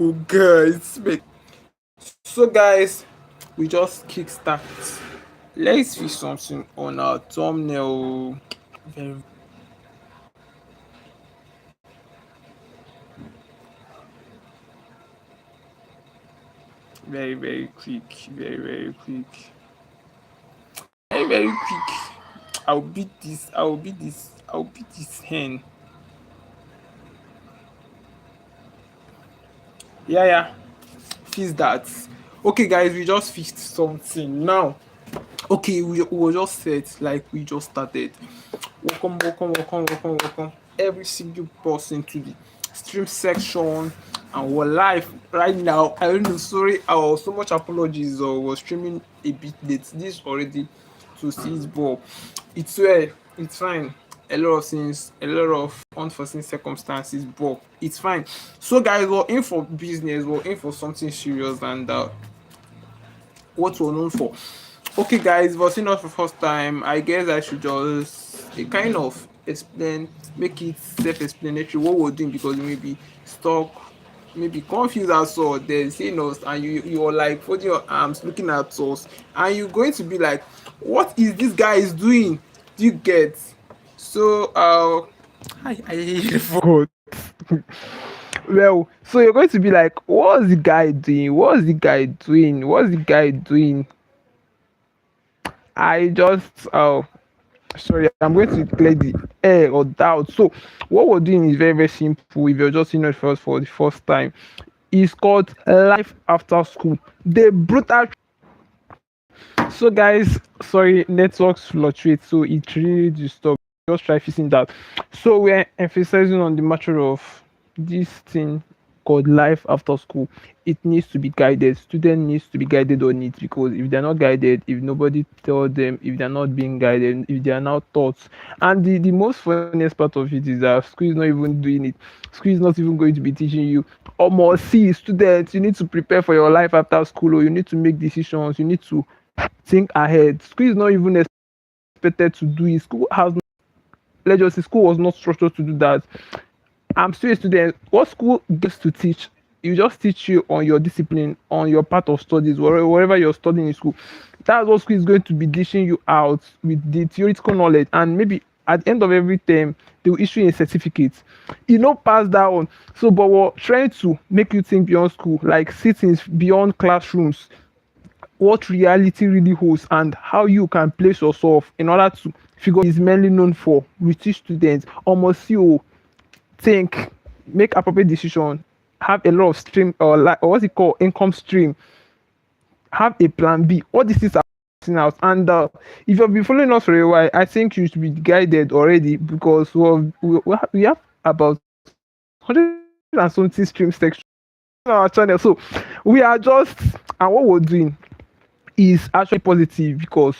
Oh, guys, so guys, we just kickstart. Let's see something on our thumbnail. Very, very quick. Very quick. Very quick. I'll beat this. I'll beat this hen. Yeah. Fix that. Okay, guys, we just fixed something now. Okay, we were just set like we just started. Welcome. Every single person to the stream section, and we're live right now. I don't know, sorry, I was so much apologies or was streaming a bit late. This already to see it, but it's fine. A lot of things, a lot of unforeseen circumstances, but it's fine. So, guys, we're in for business, we're in for something serious, and what we're known for. Okay, guys, but seeing us for first time, I guess I should just kind of explain, make it self-explanatory what we're doing, because you may be stuck, maybe confused as well. Then seeing us and you're like folding your arms, looking at us, and you're going to be like, "What is this guy is doing?" Do you get? So, I forgot. Well, so you're going to be like, "What's the guy doing? What's the guy doing? What's the guy doing?" I just sorry, I'm going to clear the air or doubt. So what we're doing is very simple. If you're just seeing it first for the first time, it's called life after school. The brutal. So guys, sorry, networks fluctuate, so it really disturbs. Just try fixing that. So we're emphasizing on the matter of this thing called life after school. It needs to be guided. Student needs to be guided on it, because if they're not guided, if nobody tell them, if they're not being guided, if they are not taught, and the most funniest part of it is that school is not even doing it. School is not even going to be teaching you. Almost see students, you need to prepare for your life after school, or you need to make decisions. You need to think ahead. School is not even expected to do it. School has, let's just say, school was not structured to do that. I'm still a student. What school gets to teach? You just teach you on your discipline, on your part of studies, wherever you're studying in school. That's what school is going to be dishing you out with the theoretical knowledge, and maybe at the end of every term they will issue a certificate. You know, pass that on. So, but we're trying to make you think beyond school, like sittings beyond classrooms, what reality really holds, and how you can place yourself in order to figure is mainly known for. We teach students almost you think, make appropriate decision, have a lot of stream, or like, or what's it called, income stream, have a plan B. All these things are working out, and if you've been following us for a while, I think you should be guided already, because we have about 100 and something stream section on our channel. So we are just, and what we're doing is actually positive, because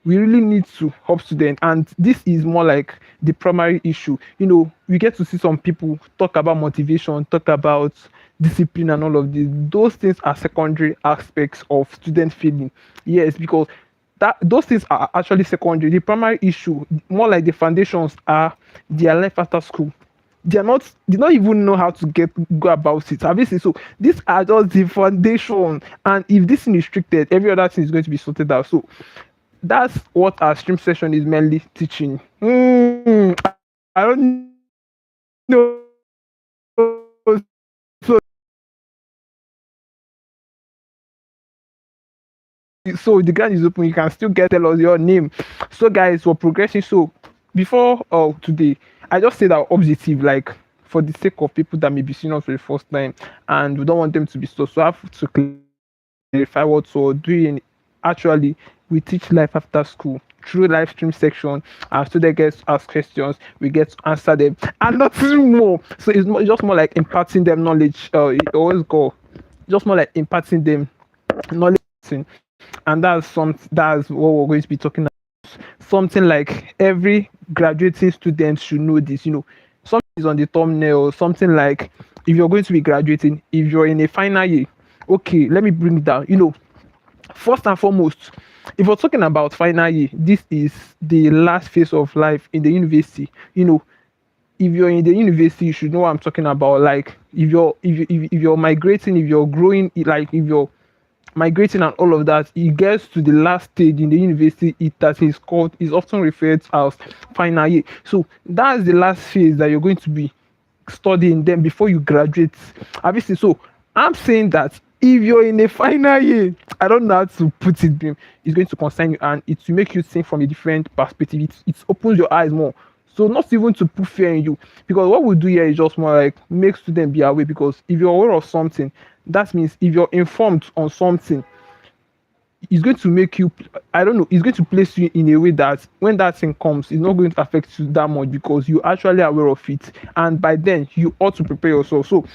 we really need to help students, and this is more like the primary issue. You know, we get to see some people talk about motivation, talk about discipline, and all of this. Those things are secondary aspects of student feeling. Yes, because that those things are actually secondary. The primary issue, more like the foundations, are their life after school. They don't even know how to go about it. Obviously, so these are just the foundation. And if this thing is restricted, every other thing is going to be sorted out. So that's what our stream session is mainly teaching. I don't know. So, so the ground is open. You can still get tell us your name. So guys, we're progressing. So before today, I just said our objective, like for the sake of people that may be seeing us for the first time, and we don't want them to be so I have to clarify what we're doing. Actually, we teach life after school through live stream section. Our student gets to ask questions, we get to answer them, and nothing more. So it's just more like imparting them knowledge. It always go just more like imparting them knowledge, and that's what we're going to be talking about. Something like every graduating student should know this. You know, something is on the thumbnail. Something like, if you're going to be graduating, if you're in a final year, okay, let me bring it down. You know, first and foremost, if we're talking about final year, this is the last phase of life in the university. You know, if you're in the university, you should know what I'm talking about. Like if you're migrating, if you're growing, like if you're migrating and all of that, it gets to the last stage in the university. It that is called is often referred as final year. So that's the last phase that you're going to be studying then before you graduate. Obviously, so I'm saying that if you're in a final year, I don't know how to put it, Bim, it's going to concern you and it will make you think from a different perspective. It opens your eyes more. So not even to put fear in you, because what we do here is just more like make students be aware. Because if you're aware of something, that means if you're informed on something, it's going to make you, I don't know, it's going to place you in a way that when that thing comes, it's not going to affect you that much because you're actually aware of it. And by then you ought to prepare yourself. So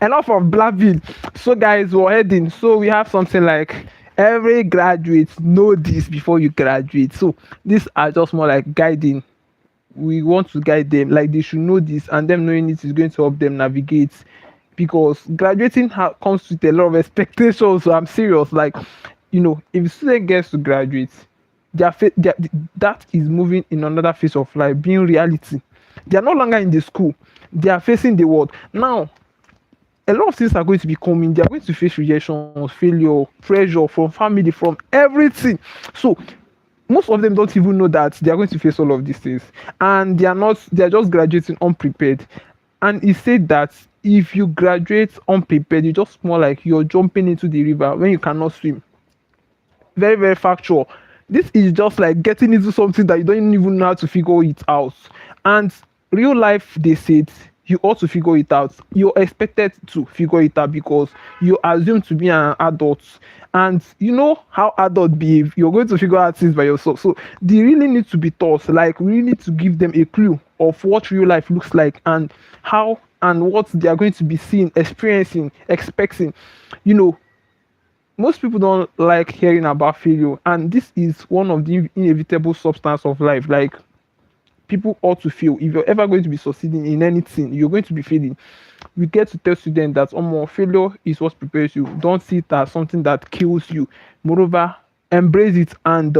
enough of blabbing. So guys, we're heading. So we have something like every graduate know this before you graduate. So these are just more like guiding. We want to guide them, like they should know this, and them knowing it is going to help them navigate. Because graduating comes with a lot of expectations. So I'm serious. Like, if a student gets to graduate, that is moving in another phase of life, being reality. They are no longer in the school. They are facing the world now. A lot of things are going to be coming. They are going to face rejection, failure, pressure from family, from everything. So most of them don't even know that they are going to face all of these things, and they are just graduating unprepared. And he said that if you graduate unprepared, you just more like you're jumping into the river when you cannot swim. Very, very factual. This is just like getting into something that you don't even know how to figure it out. And real life, they said you ought to figure it out. You're expected to figure it out because you assume to be an adult. And you know how adults behave. You're going to figure out things by yourself. So they really need to be taught. Like we really need to give them a clue of what real life looks like and how and what they are going to be seeing, experiencing, expecting. You know, most people don't like hearing about failure, and this is one of the inevitable substance of life. Like people ought to fail. If you're ever going to be succeeding in anything, you're going to be failing. We get to tell students that more failure is what prepares you. Don't see it as something that kills you. Moreover, embrace it and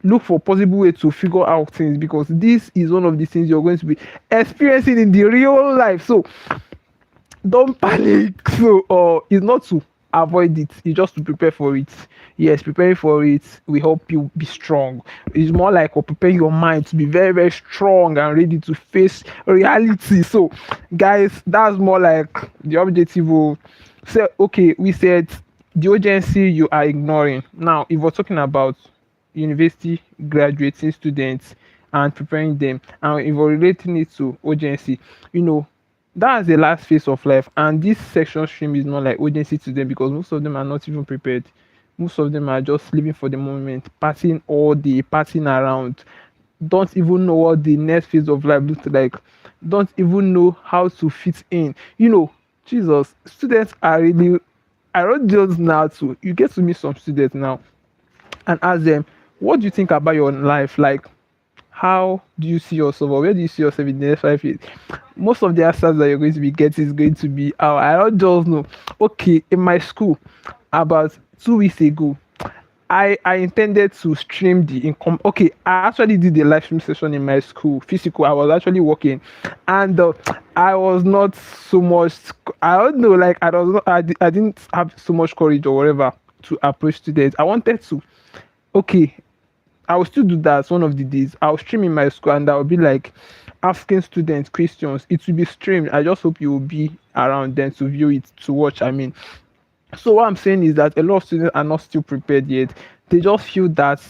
look for possible way to figure out things, because this is one of the things you're going to be experiencing in the real life. So don't panic. So it's not to avoid it, it's just to prepare for it. Yes, preparing for it will help you be strong. It's more like prepare your mind to be very, very strong and ready to face reality. So guys, that's more like the objective. So okay, we said the urgency you are ignoring. Now if we're talking about university graduating students and preparing them, and if we're relating it to urgency, that's the last phase of life. And this section stream is not like urgency to them because most of them are not even prepared. Most of them are just living for the moment, passing all day, passing around, don't even know what the next phase of life looks like, don't even know how to fit in. Jesus, students are really, I don't just now to you get to meet some students now and ask them, what do you think about your life? Like, how do you see yourself, or where do you see yourself in the next 5 years? Most of the answers that you're going to be getting is going to be, oh, I don't just know. Okay, in my school, about 2 weeks ago, I intended to stream the income. Okay, I actually did the live stream session in my school, physical. I was actually working, and I was not so much. I don't know, like I don't know. I didn't have so much courage or whatever to approach students. I wanted to. Okay, I will still do that one of the days. I'll stream in my school and I'll be like asking students questions. It will be streamed. I just hope you will be around then to view it, to watch. I mean, so what I'm saying is that a lot of students are not still prepared yet. They just feel that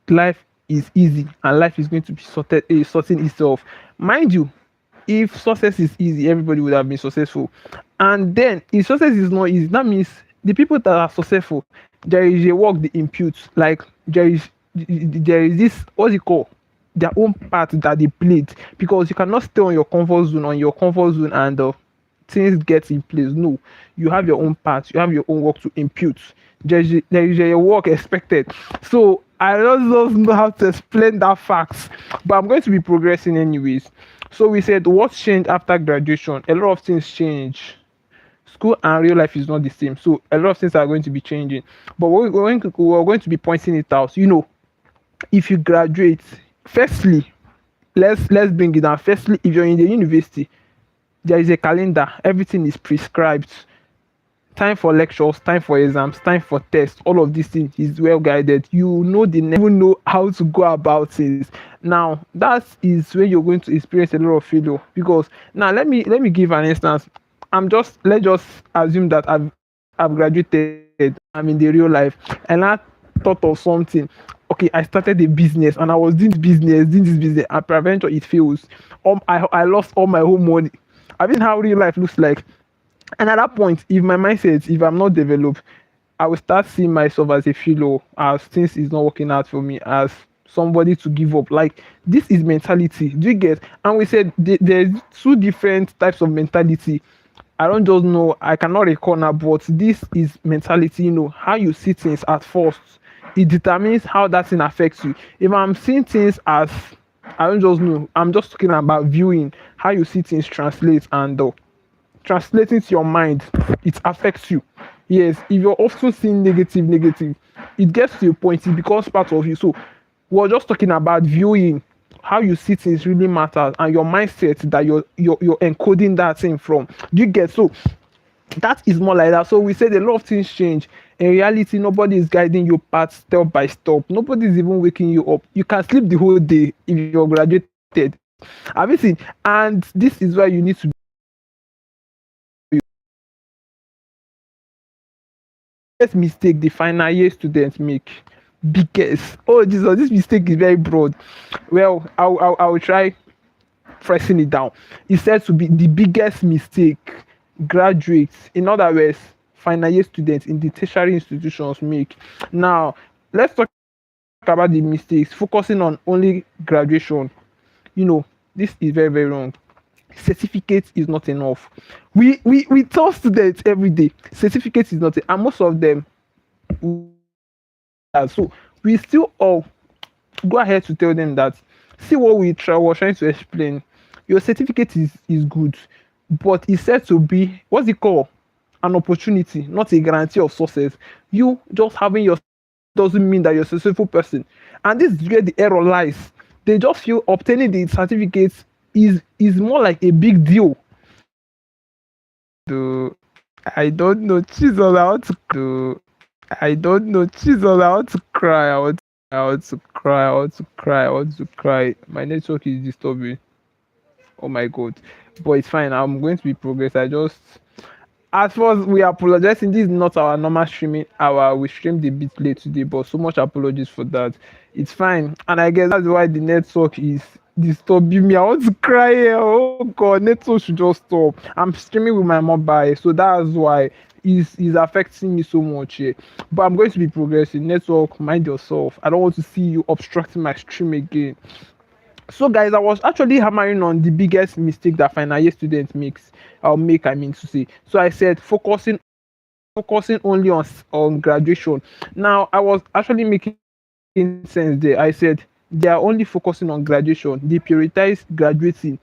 life is easy and life is going to be sorting itself. Mind you, if success is easy, everybody would have been successful. And then if success is not easy, that means the people that are successful, there is a work they impute. Like there is this, what's it called, their own part that they played, because you cannot stay on your comfort zone and things get in place. No, you have your own part, you have your own work to impute. There is a work expected. So I don't know how to explain that facts, but I'm going to be progressing anyways. So we said what's changed after graduation. A lot of things change. School and real life is not the same, so a lot of things are going to be changing, but we're going to be pointing it out. If you graduate, firstly, let's bring it down. Firstly, if you're in the university, there is a calendar. Everything is prescribed. Time for lectures, time for exams, time for tests, all of these things is well guided. You know they never know how to go about things. Now that is when you're going to experience a lot of failure, because now let me give an instance. Let's just assume that I've graduated, I'm in the real life, and I thought of something. Okay, I started a business and I was doing this business, and peradventure it fails. I lost all my whole money. I mean how real life looks like. And at that point, if my mindset, if I'm not developed, I will start seeing myself as a failure, as things is not working out for me, as somebody to give up. Like this is mentality. Do you get? And we said there's two different types of mentality. I don't just know, I cannot recall now, but this is mentality, how you see things at first. It determines how that thing affects you. If I'm seeing things as, I don't just know, I'm just talking about viewing, how you see things translate, and translating to your mind, it affects you. Yes, if you're often seeing negative, it gets to a point, it becomes part of you. So we're just talking about viewing, how you see things really matters, and your mindset that you're encoding that thing from. Do you get? So that is more like that. So we said a lot of things change. In reality, nobody is guiding you path step by step. Nobody is even waking you up. You can sleep the whole day if you're graduated. Have you seen? And this is why you need to be. Biggest mistake the final year students make. Biggest. Oh Jesus, this mistake is very broad. Well, I'll try pressing it down. It's said to be the biggest mistake graduates, in other words, final year students in the tertiary institutions make. Now, let's talk about the mistakes, focusing on only graduation. This is very, very wrong. Certificate is not enough. We tell students every day, certificate is not, and most of them, so we still all go ahead to tell them that, see what we're trying to explain. Your certificate is good, but it's said to be, what's it called, an opportunity, not a guarantee of success. You just having your doesn't mean that you're a successful person, and this is where the error lies. They just feel obtaining the certificates is more like a big deal. Do I don't know, Jesus, I want to do. I don't know, Jesus, I want to cry. I want to cry. I want to cry. I want to cry. My network is disturbing. Oh my god. But it's fine. I'm going to be progress. I just, as far as we apologizing, this is not our normal streaming hour. We streamed a bit late today, but so much apologies for that. It's fine. And I guess that's why the network is disturbing me. I want to cry here. Oh god, network should just stop. I'm streaming with my mobile, so that's why is affecting me so much here. But I'm going to be progressing. Network, mind yourself. I don't want to see you obstructing my stream again. So guys, I was actually hammering on the biggest mistake that final year students make, I mean to say. So I said focusing only on graduation. Now I was actually making sense there. I said they are only focusing on graduation. They prioritize graduating,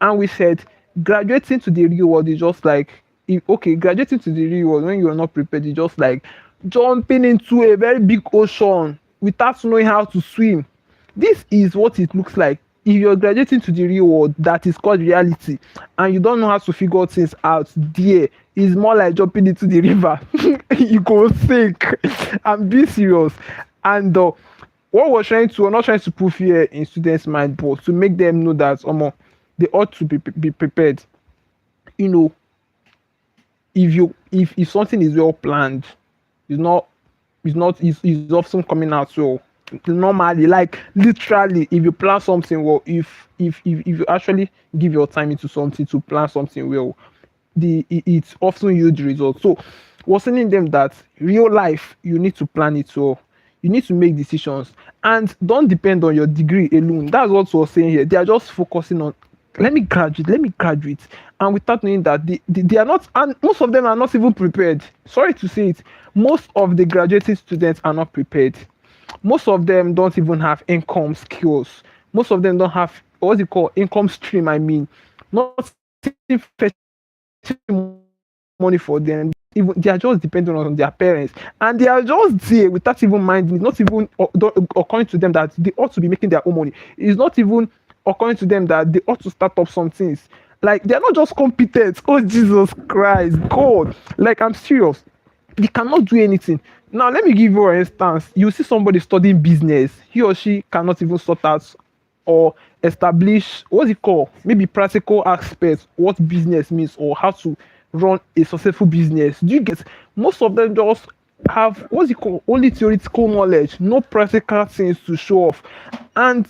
and we said graduating to the real world is just like, okay, graduating to the real world when you are not prepared is just like jumping into a very big ocean without knowing how to swim. This is what it looks like if you're graduating to the real world that is called reality, and you don't know how to figure things out. There is more like jumping into the river. You go sink. I'm being serious. And what we're not trying to put fear in students' mind, but to make them know that they ought to be prepared. You know, if something is well planned, it's often coming out well. Normally, like literally, if you plan something well, if you actually give your time into something to plan something well, it's often yield results. So we're telling them that real life, you need to plan it well. You need to make decisions, and don't depend on your degree alone. That's what we're saying here. They are just focusing on, let me graduate, and without knowing that they are not, and most of them are not even prepared. Sorry to say it, most of the graduating students are not prepared. Most of them don't even have income skills. Most of them don't have, what's it called, income stream. I mean, not fetching money for them. Even they are just dependent on their parents, and they are just there without even minding. It's not even occurring to them that they ought to be making their own money. It's not even occurring to them that they ought to start up some things. Like they're not just competent. Oh Jesus Christ, God! Like I'm serious. They cannot do anything. Now let me give you an instance. You see somebody studying business. He or she cannot even sort out or establish what's it called? Maybe practical aspects, what business means or how to run a successful business. Do you get most of them just have what's it called? Only theoretical knowledge, no practical things to show off. And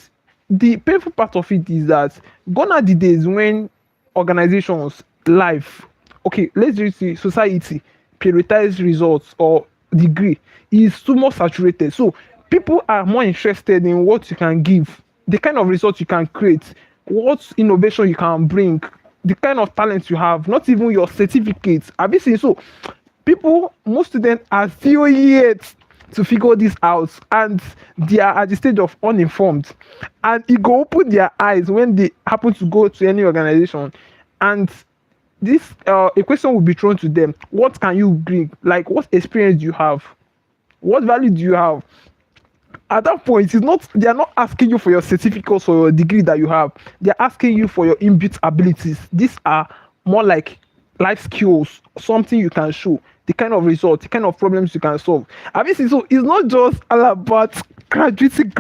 the painful part of it is that gone are the days when organizations, life, okay, let's just say society prioritize results or degree is too much saturated. So people are more interested in what you can give, the kind of results you can create, what innovation you can bring, the kind of talent you have, not even your certificates. Have you seen? So people, most students are still yet to figure this out, and they are at the stage of uninformed, and it go open their eyes when they happen to go to any organization, and this a question will be thrown to them: what can you bring? Like, what experience do you have? What value do you have? At that point, it's not, they are not asking you for your certificates or your degree that you have. They're asking you for your inbuilt abilities. These are more like life skills, something you can show, the kind of results, the kind of problems you can solve. I mean, so it's not just all about graduating,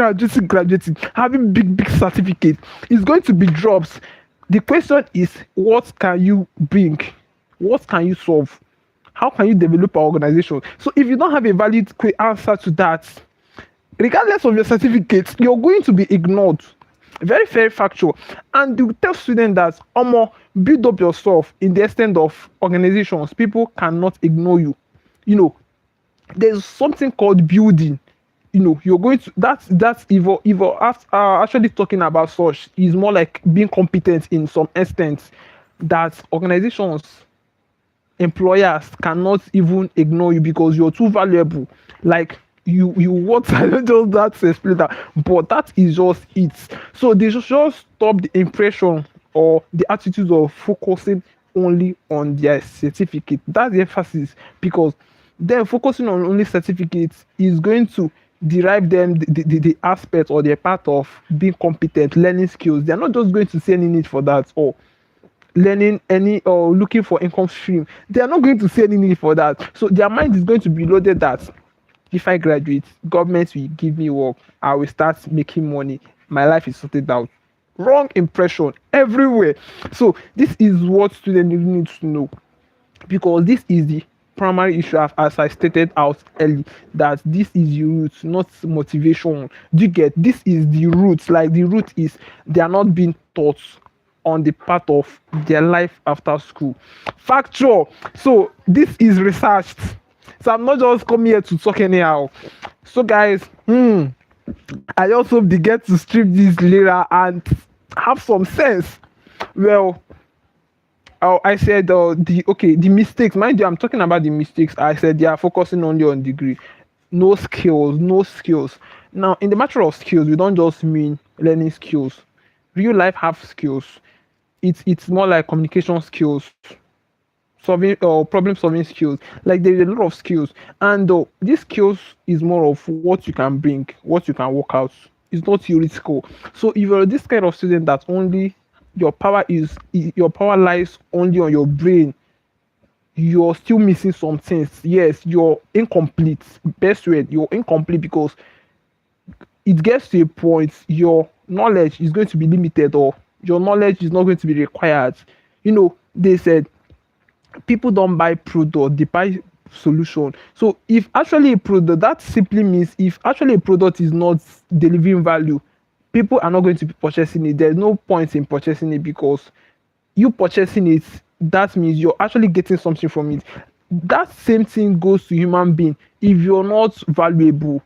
having big certificates. It's going to be drops. The question is, what can you bring? What can you solve? How can you develop an organization? So if you don't have a valid answer to that, regardless of your certificates, you're going to be ignored. Very factual. And you tell students that build up yourself in the extent of organizations. People cannot ignore you. You know, there's something called building. You know, you're going to that's evil. Actually talking about such is more like being competent in some extent that organizations, employers cannot even ignore you because you're too valuable. Like you what I don't just that to explain that, but that is just it. So they should just stop the impression or the attitude of focusing only on their certificate. That's the emphasis, because then focusing on only certificates is going to derive them the aspect or the part of being competent, learning skills. They're not just going to see any need for that, or learning any or looking for income stream. They are not going to see any need for that. So their mind is going to be loaded that if I graduate, government will give me work, I will start making money, my life is sorted out. Wrong impression everywhere. So this is what students need to know, because this is the primary issue, as I stated out early, that this is the root, not motivation. Do you get? This is the root. Like the root is they are not being taught on the part of their life after school. Factual. So this is researched. So I'm not just coming here to talk anyhow. So guys, I also hope they get to strip this later and have some sense. Well, I said the mistakes. Mind you, I'm talking about the mistakes. I said they are focusing only on degree, no skills. Now, in the matter of skills, we don't just mean learning skills. Real life have skills. It's more like communication skills, solving or problem solving skills. Like there's a lot of skills, and these skills is more of what you can bring, what you can work out. It's not theoretical. So if you're this kind of student that only your power lies only on your brain, you're still missing some things. Yes, you're incomplete. Best word, you're incomplete, because it gets to a point your knowledge is going to be limited, or your knowledge is not going to be required. You know, they said people don't buy product, they buy solution. So if actually a product, that simply means if actually a product is not delivering value, people are not going to be purchasing it. There's no point in purchasing it, because you purchasing it, that means you're actually getting something from it. That same thing goes to human being. If you're not valuable,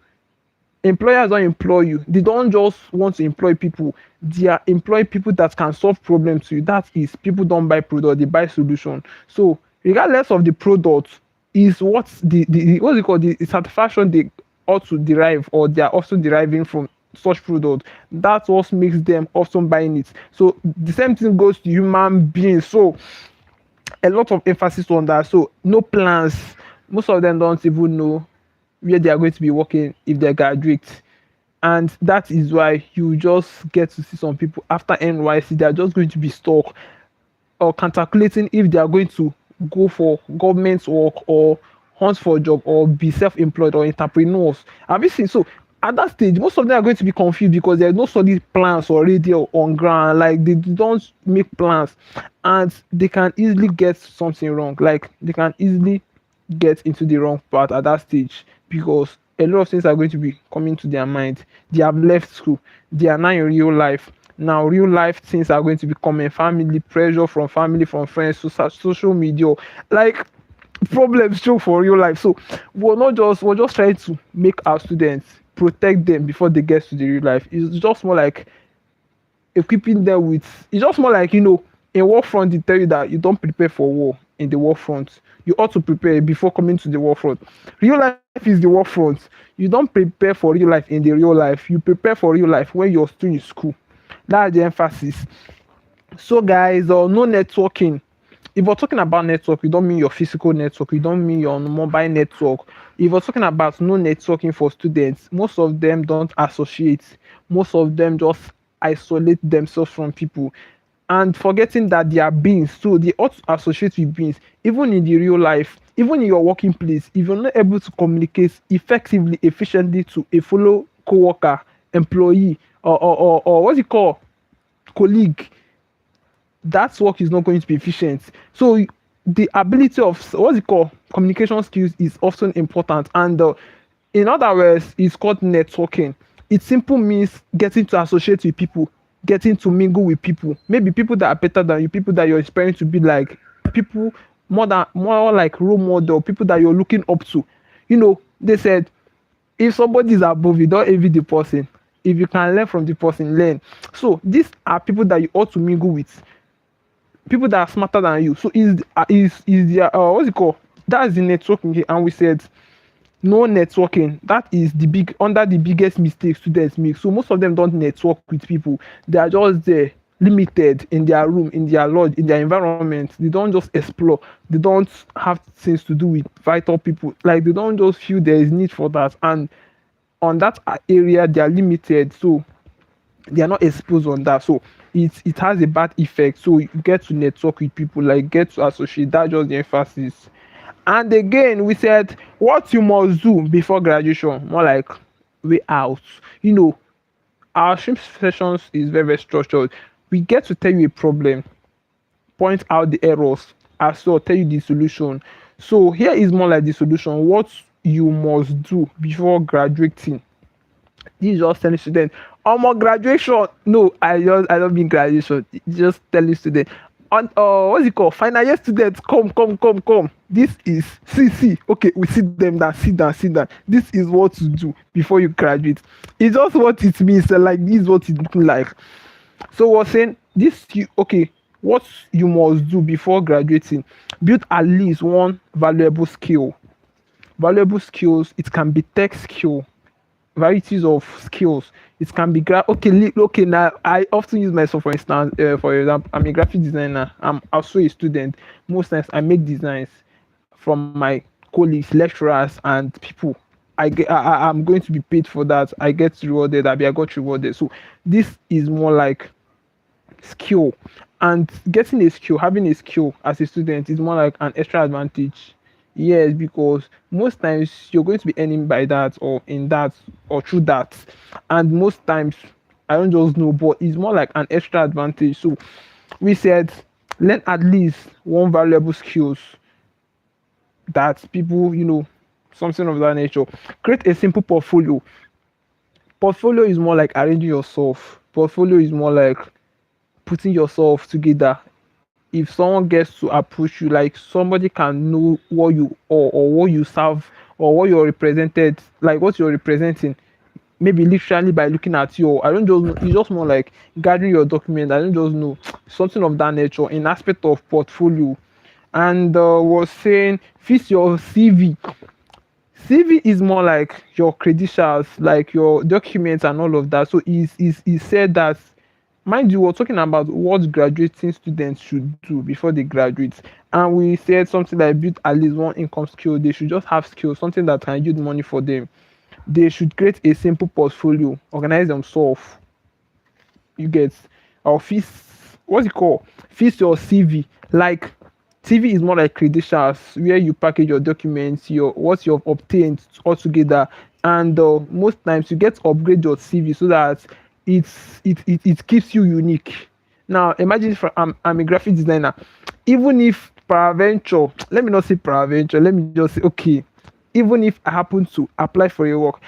employers don't employ you. They don't just want to employ people, they are employing people that can solve problems to you. That is, people don't buy product, they buy solution. So regardless of the product, is what the what's it called, the satisfaction they ought to derive, or they are also deriving from such product. That's what makes them often buying it. So the same thing goes to human beings. So a lot of emphasis on that. So no plans. Most of them don't even know where they are going to be working if they graduate. And that is why you just get to see some people after NYC, they are just going to be stuck or calculating if they are going to go for government work or hunt for a job or be self-employed or entrepreneurs. Have you seen? So at that stage, most of them are going to be confused because there's no solid plans already on ground. Like they don't make plans, and they can easily get something wrong. Like they can easily get into the wrong path at that stage because a lot of things are going to be coming to their mind. They have left school. They are now in real life. Now, real life things are going to be coming. Family pressure from family, from friends, social media, like problems show for real life. So we're just trying to make our students protect them before they get to the real life. It's just more like equipping them with. It's just more like in war front they tell you that you don't prepare for war in the war front. You ought to prepare before coming to the war front. Real life is the war front. You don't prepare for real life in the real life. You prepare for real life when you're still in school. That's the emphasis. So guys, no networking. If we're talking about network, we don't mean your physical network, we don't mean your mobile network. If we're talking about no networking for students, most of them don't associate, most of them just isolate themselves from people and forgetting that they are beings, so they ought to associate with beings even in the real life, even in your working place. If you're not able to communicate effectively, efficiently to a fellow co-worker, employee, or what's it called, colleague, that work is not going to be efficient. So the ability of what's it called, communication skills is often important. And in other words, it's called networking. It simply means getting to associate with people, getting to mingle with people, maybe people that are better than you, people that you're aspiring to be like, people more like role model, people that you're looking up to. They said if somebody is above you, don't envy the person. If you can learn from the person, learn. So these are people that you ought to mingle with, people that are smarter than you. So is their what's it called? That's the networking here. And we said no networking. That is the biggest mistake students make. So most of them don't network with people. They are just there, limited in their room, in their lodge, in their environment. They don't just explore. They don't have things to do with vital people. Like they don't just feel there is need for that. And on that area, they are limited. So they are not exposed on that. So it has a bad effect. So you get to network with people, like get to associate. That's just the emphasis. And again, we said what you must do before graduation, more like way out. Our stream sessions is very, very structured. We get to tell you a problem, point out the errors, as well tell you the solution. So here is more like the solution, what you must do before graduating. This is just telling students, my graduation. No, I don't mean graduation. Just telling students, on what's it called? Final year students, come. This is see. Okay, we sit them down, sit down. This is what to do before you graduate. It's just what it means. Like this is what it looking like. So we're saying what you must do before graduating: build at least one valuable skill. Valuable skills. It can be tech skill, varieties of skills. It can be okay. Now I often use myself for instance. For example, I'm a graphic designer. I'm also a student. Most times I make designs from my colleagues, lecturers, and people. I'm going to be paid for that. I get rewarded. I got rewarded. So this is more like skill, and getting a skill, having a skill as a student is more like an extra advantage. Yes, because most times you're going to be earning by that or in that or through that. And most times, I don't just know, but it's more like an extra advantage. So we said learn at least one valuable skills that people, something of that nature. Create a simple portfolio. Portfolio is more like arranging yourself. Portfolio is more like putting yourself together. If someone gets to approach you, like somebody can know what you or what you serve or what you're represented, like what you're representing, maybe literally by looking at you. I don't just know, it's just more like gathering your document. I don't just know, something of that nature in aspect of portfolio. And was saying fix your CV. CV is more like your credentials, like your documents and all of that. So he said that, mind you, we're talking about what graduating students should do before they graduate. And we said something like build at least one income skill. They should just have skills, something that can yield money for them. They should create a simple portfolio, organize themselves. You get, or fix, what's it called? Fix your CV. Like CV is more like credentials where you package your documents, your what you've obtained all together, and most times you get to upgrade your CV so that it keeps you unique. Now imagine if I'm a graphic designer, even if peradventure, let me not say peradventure, let me just say okay, even if I happen to apply for a work,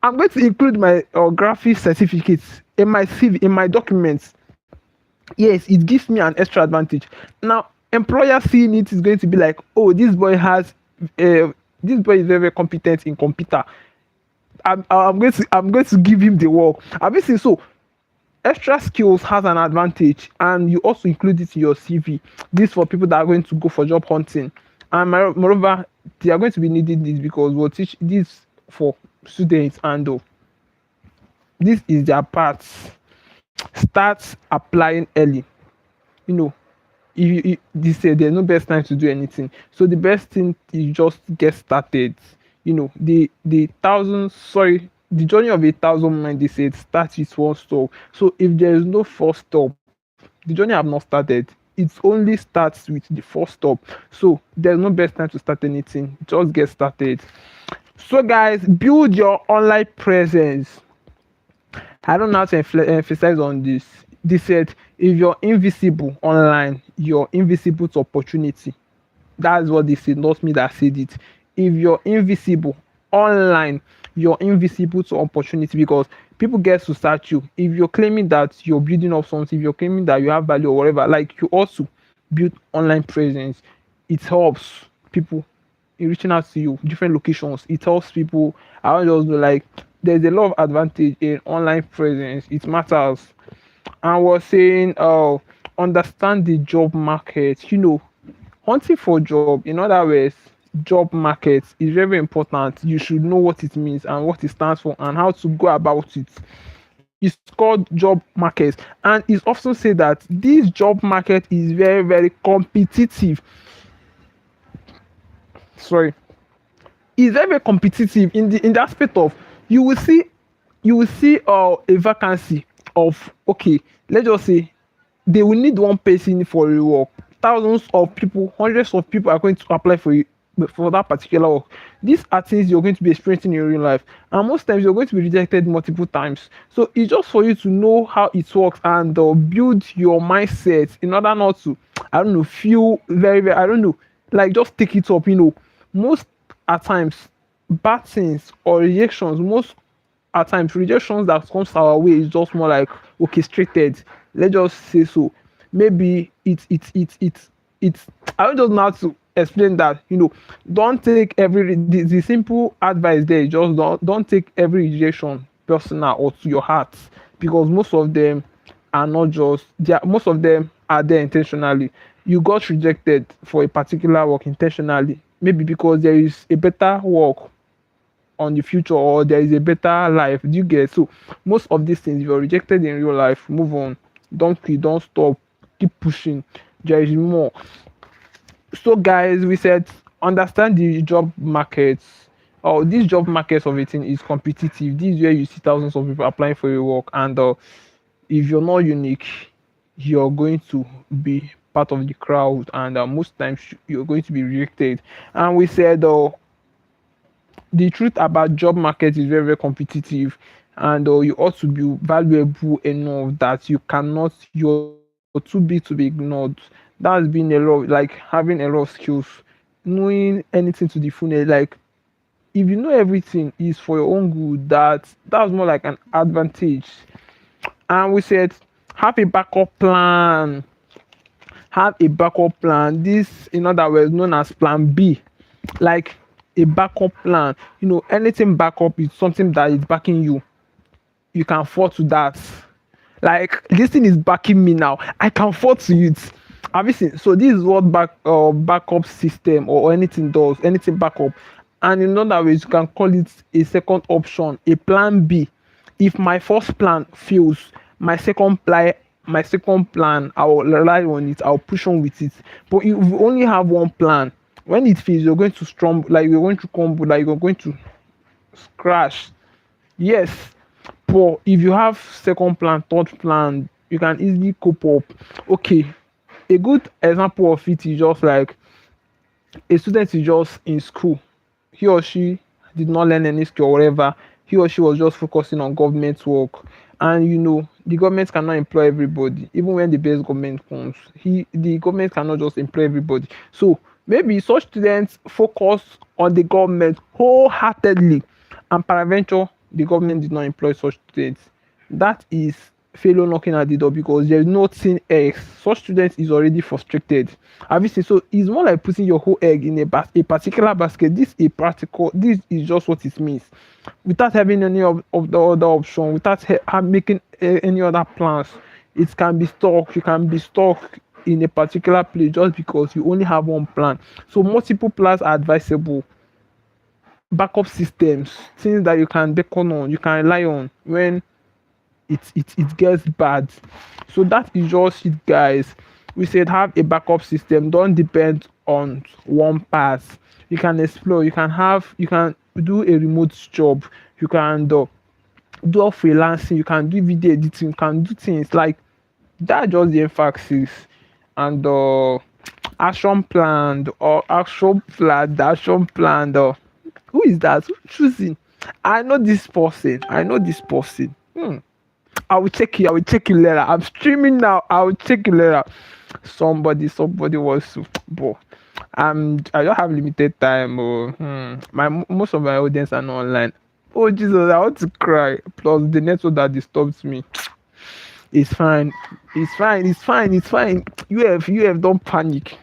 I'm going to include my graphic certificates in my CV, in my documents. Yes, it gives me an extra advantage. Now, employer seeing it is going to be like, oh, this boy is very, very competent in computer. I'm going to give him the work. Obviously, so extra skills has an advantage, and you also include it in your CV. This for people that are going to go for job hunting, and moreover, they are going to be needing this because we'll teach this for students, and this is their part. Start applying early. You know, they say there's no best time to do anything. So the best thing is just get started. The thousand, sorry, the journey of 1,000 miles, they said, starts with one stop. So if there is no first stop, the journey have not started. It only starts with the first stop. So there's no best time to start anything. Just get started. So guys, build your online presence. I don't know how to emphasize on this. They said if you're invisible online, you're invisible to opportunity. That's what they said, not me that said it. If you're invisible online, you're invisible to opportunity because people get to search you. If you're claiming that you're building up something, if you're claiming that you have value or whatever, like you also build online presence, it helps people in reaching out to you, different locations. It helps people. I don't just know, like there's a lot of advantage in online presence. It matters. And we're saying, understand the job market. Hunting for job, in other words, job market is very important. You should know what it means and what it stands for and how to go about it. It's called job market, and it's often said that this job market is very, very competitive. Sorry, it's very, very competitive in the aspect of you will see a vacancy of, okay, let's just say they will need one person for a work. Thousands of people, hundreds of people are going to apply for that particular work. These are things you're going to be experiencing in real life, and most times you're going to be rejected multiple times. So it's just for you to know how it works and build your mindset in order not to, I don't know, feel very, very, I don't know, like just take it up. Most at times bad things or rejections, most at times rejections that comes our way is just more like orchestrated. Let's just say so. Maybe it's I don't just know how to explain that. Don't take the simple advice there is just don't take every rejection personal or to your heart, because most of them are not just there, most of them are there intentionally. You got rejected for a particular work intentionally, maybe because there is a better work on the future or there is a better life. Do you get? So most of these things, if you're rejected in real life, move on. Don't quit, don't stop, keep pushing. There is more. So guys, we said understand the job markets. This job markets of it is competitive. This is where you see thousands of people applying for your work, and if you're not unique, you're going to be part of the crowd, and most times you're going to be rejected. And we said the truth about job market is very, very competitive, and you ought to be valuable enough that you're too big to be ignored. That's been a lot, like having a lot of skills, knowing anything to the full. Like if you know everything is for your own good, that's more like an advantage. And we said have a backup plan. Have a backup plan. This, in other words, known as plan B. Like a backup plan. Anything backup is something that is backing you. You can afford to that. Like this thing is backing me now. I can afford to it. Have you seen? So this is what backup system or anything does. Anything backup. And in other ways, you can call it a second option, a plan B. If my first plan fails, my second plan, I will rely on it. I'll push on with it. But if you only have one plan, when it fails, you're going to struggle, like you're going to crumble, like you're going to crash. Yes, but if you have second plan, third plan, you can easily cope up. Okay, a good example of it is just like a student is just in school, he or she did not learn any skill or whatever, he or she was just focusing on government work, and the government cannot employ everybody. Even when the best government comes, the government cannot just employ everybody. So maybe such students focus on the government wholeheartedly, and peradventure the government did not employ such students. That is failure knocking at the door, because there's nothing else. Such students is already frustrated. Have you seen? So it's more like putting your whole egg in a particular basket. This is practical. This is just what it means. Without having any of the other option, without making any other plans, it can be stuck. You can be stuck in a particular place just because you only have one plan. So multiple plans are advisable. Backup systems, things that you can beckon on, you can rely on when it gets bad. So that is just it, guys. We said have a backup system. Don't depend on one path. You can explore. You can do a remote job. You can do freelancing. You can do video editing. You can do things like that. Just the emphasis and action planned or action planned. Action planned. Who is that? Who choosing? I know this person. I know this person. I will check you. I will check you later. I'm streaming now. I will check you later. Somebody wants to, but I don't have limited time. Most of my audience are not online. Oh Jesus, I want to cry. Plus the network that disturbs me. It's fine. It's fine. It's fine. It's fine. You have don't panic.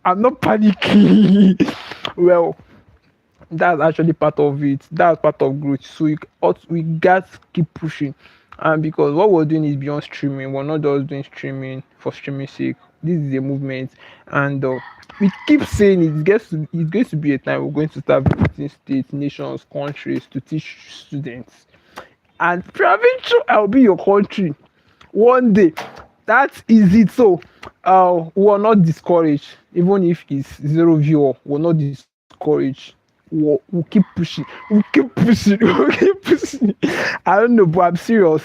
I'm not panicking. Well, that's actually part of it. That's part of growth. So we got to keep pushing, and because what we're doing is beyond streaming. We're not just doing streaming for streaming sake. This is a movement, and we keep saying it's going to be a time we're going to start visiting states, nations, countries to teach students. And provincial, I'll be your country one day. That is it. So we're not discouraged, even if it's zero viewer. We're not discouraged. We'll keep pushing. We'll keep pushing. We'll keep pushing. I don't know, but I'm serious.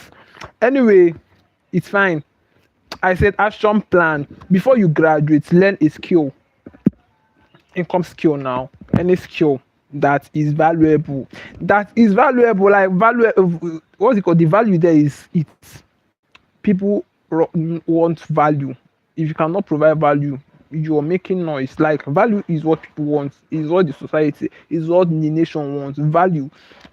Anyway, it's fine. I said action plan. Before you graduate, learn a skill. Income skill now. Any skill that is valuable. That is valuable. Like value. What's it called? The value there is it's people want value. If you cannot provide value, you're making noise. Like value is what people want, is what the society, is what the nation wants. Value.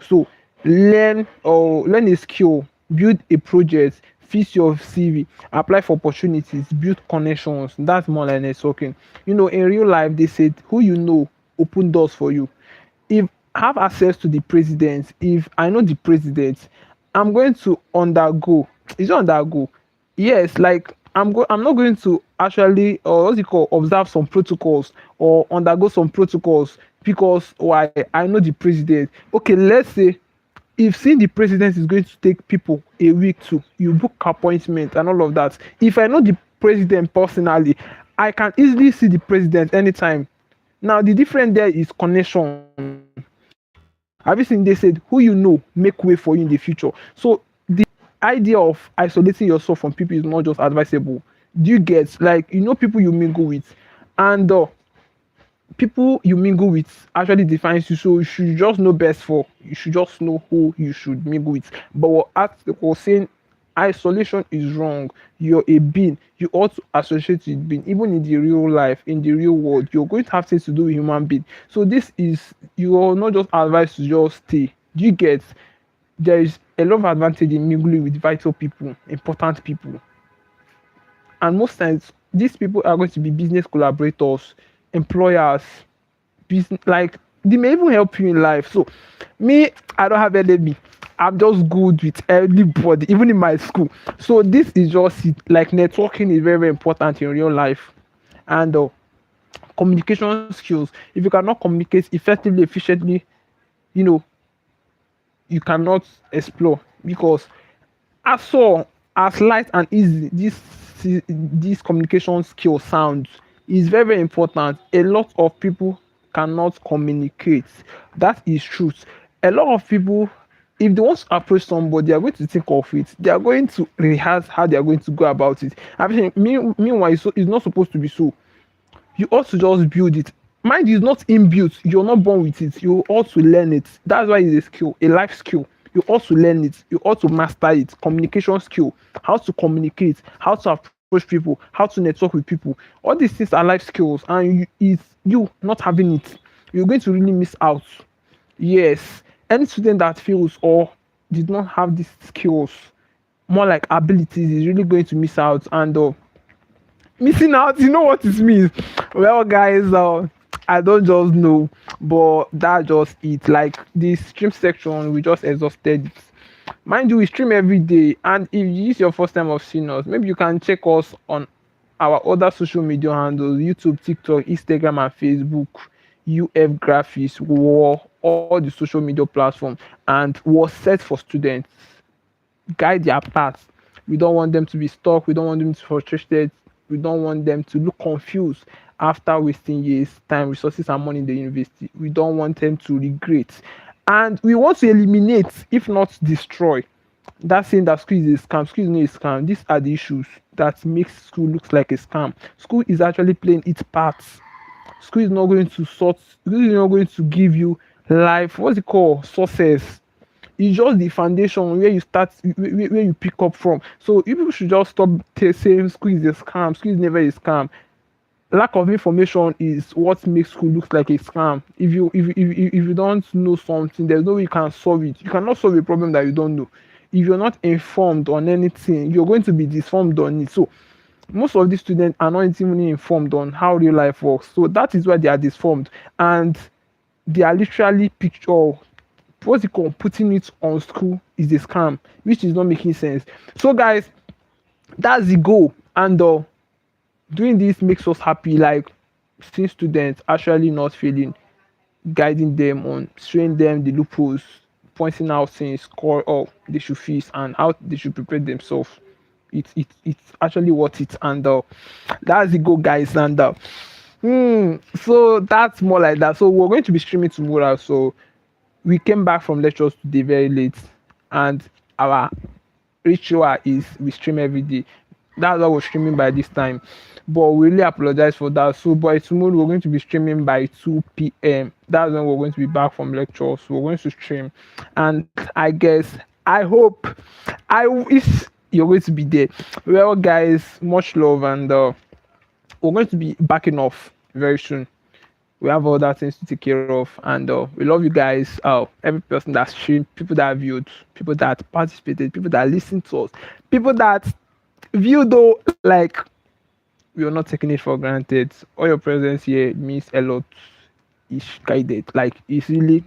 So learn a skill, build a project, fix your CV, apply for opportunities, build connections. That's more like networking. In real life, they said who open doors for you. If I have access to the president, if I know the president, I'm going to undergo. It's not undergo. Yes, like I'm not going to actually what's it called, observe some protocols or undergo some protocols because why, I know the president. Okay, let's say if seeing the president is going to take people a week to you book appointment and all of that. If I know the president personally, I can easily see the president anytime. Now the difference there is connection. Have you seen, they said who make way for you in the future. So the idea of isolating yourself from people is not just advisable. Do you get, like, people you mingle with, and people you mingle with actually defines you. So you should just know best for, you should just know who you should mingle with. But we're saying isolation is wrong. You're a being, you ought to associate with being. Even in the real life, in the real world, you're going to have things to do with human being. So this is, you're not just advised to just stay. Do you get? There is a lot of advantage in mingling with vital people, important people. And most times these people are going to be business collaborators, employers, business, like they may even help you in life. So me, I don't have enemy. I'm just good with everybody, even in my school. So this is just it. Like networking is very, very important in real life. And communication skills. If you cannot communicate effectively, efficiently, you know, you cannot explore, because as light and easy this communication skill sounds, is very, very important. A lot of people cannot communicate. That is truth. A lot of people, if they want to approach somebody, they are going to think of it. They are going to rehearse how they are going to go about it. I mean, meanwhile, it's not supposed to be so. You ought to just build it. Mind you, it's not inbuilt. You're not born with it. You ought to learn it. That's why it's a skill, a life skill. You ought to learn it. You ought to master it. Communication skill, how to communicate, how to approach people, how to network with people. All these things are life skills, and it's you not having it. You're going to really miss out. Yes, any student that feels or did not have these skills, more like abilities, is really going to miss out. And missing out, you know what it means. Well, guys, I don't just know, but that just it. Like the stream section, we just exhausted it. Mind you, we stream every day, and if this is your first time of seeing us, maybe you can check us on our other social media handles: YouTube, TikTok, Instagram, and Facebook. UF Graphics were all the social media platforms and was set for students. Guide their path. We don't want them to be stuck. We don't want them to be frustrated. We don't want them to look confused after wasting years, time, resources, and money in the university. We don't want them to regret. And we want to eliminate, if not destroy, that saying that school is a scam. School is not a scam. These are the issues that makes school looks like a scam. School is actually playing its part. School is not going to sort. School is not going to give you life. What's it called? Success. It's just the foundation where you start, where you pick up from. So you people should just stop saying school is a scam. School is never a scam. Lack of information is what makes school look like a scam. If you don't know something, there's no way you can solve it. You cannot solve a problem that you don't know. If you're not informed on anything, you're going to be disformed on it. So most of these students are not even informed on how real life works. So that is why they are disformed, and they are literally picture what's it called, putting it on school is a scam, which is not making sense. So guys, that's the goal, and doing this makes us happy, like seeing students actually not failing, guiding them on, showing them the loopholes, pointing out things call oh they should fix and how they should prepare themselves. It's actually worth it, and that's the goal, guys. And so that's more like that. So we're going to be streaming tomorrow. So we came back from lectures today very late, and our ritual is we stream every day. That's why we're streaming by this time. But we really apologize for that. So by tomorrow we're going to be streaming by 2 p.m. That's when we're going to be back from lectures. So we're going to stream. And I guess I wish you're going to be there. Well guys, much love, and we're going to be backing off very soon. We have other things to take care of, and we love you guys. Every person that streamed, people that viewed, people that participated, people that listened to us, people that viewed though, like we are not taking it for granted. All your presence here means a lot. It's guided, like it's really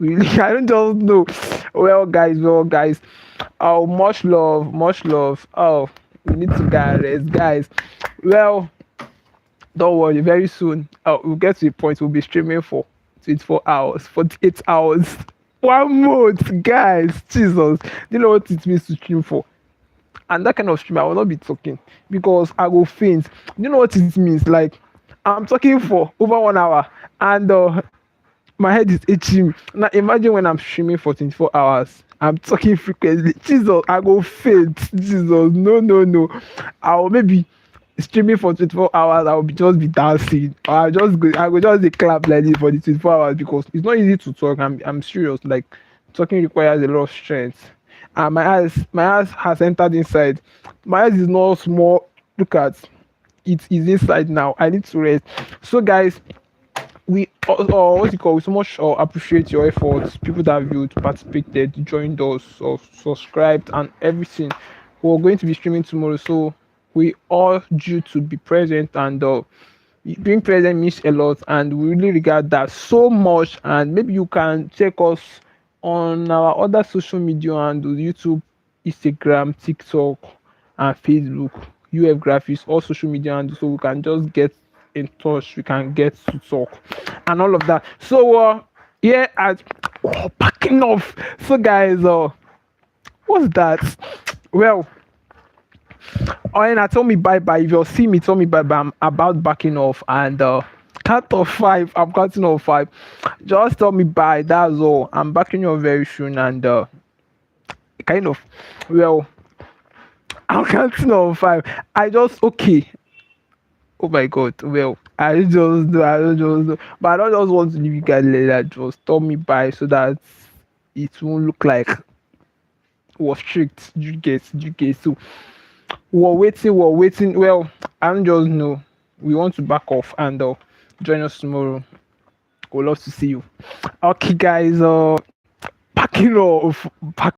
I don't just know. Well guys, much love. We need to get rest, guys. Well, don't worry, very soon we'll get to a point we'll be streaming for 24 hours, 48 hours, 1 month, guys. Jesus, do you know what it means to stream for? And that kind of stream I will not be talking because I will faint. You know what it means? Like I'm talking for over 1 hour, and my head is itching. Now imagine when I'm streaming for 24 hours. I'm talking frequently. Jesus, I go faint. Jesus, no. I'll maybe streaming for 24 hours. I'll just be dancing. I will just be clap like this for the 24 hours because it's not easy to talk. I'm serious. Like talking requires a lot of strength. And my eyes has entered inside. My eyes is not small. Look at it is inside now. I need to rest. So guys, we what's it called? We so much appreciate your efforts. People that viewed, participated, joined us, or subscribed, and everything. We're going to be streaming tomorrow, so we urge you to be present, and being present means a lot, and we really regard that so much. And maybe you can check us on our other social media handles: YouTube, Instagram, TikTok, and Facebook. UF Graphics, all social media handles, so we can just get in touch, we can get to talk and all of that. So yeah, backing off. So guys, what's that? Well, and I tell me bye bye. If you see me, tell me bye bye. I'm about backing off, and Count of five. I'm counting on five. Just tell me bye. That's all. I'm backing you up very soon, and kind of, well, I'm counting on five. I just okay. Oh my god. Well, I just do. I don't just do. But I don't just want to leave you guys like that. Just tell me bye so that it won't look like was strict. You get. So we're waiting. Well, I don't just know. We want to back off and join us tomorrow. We'd love to see you. Okay, guys. Packing off.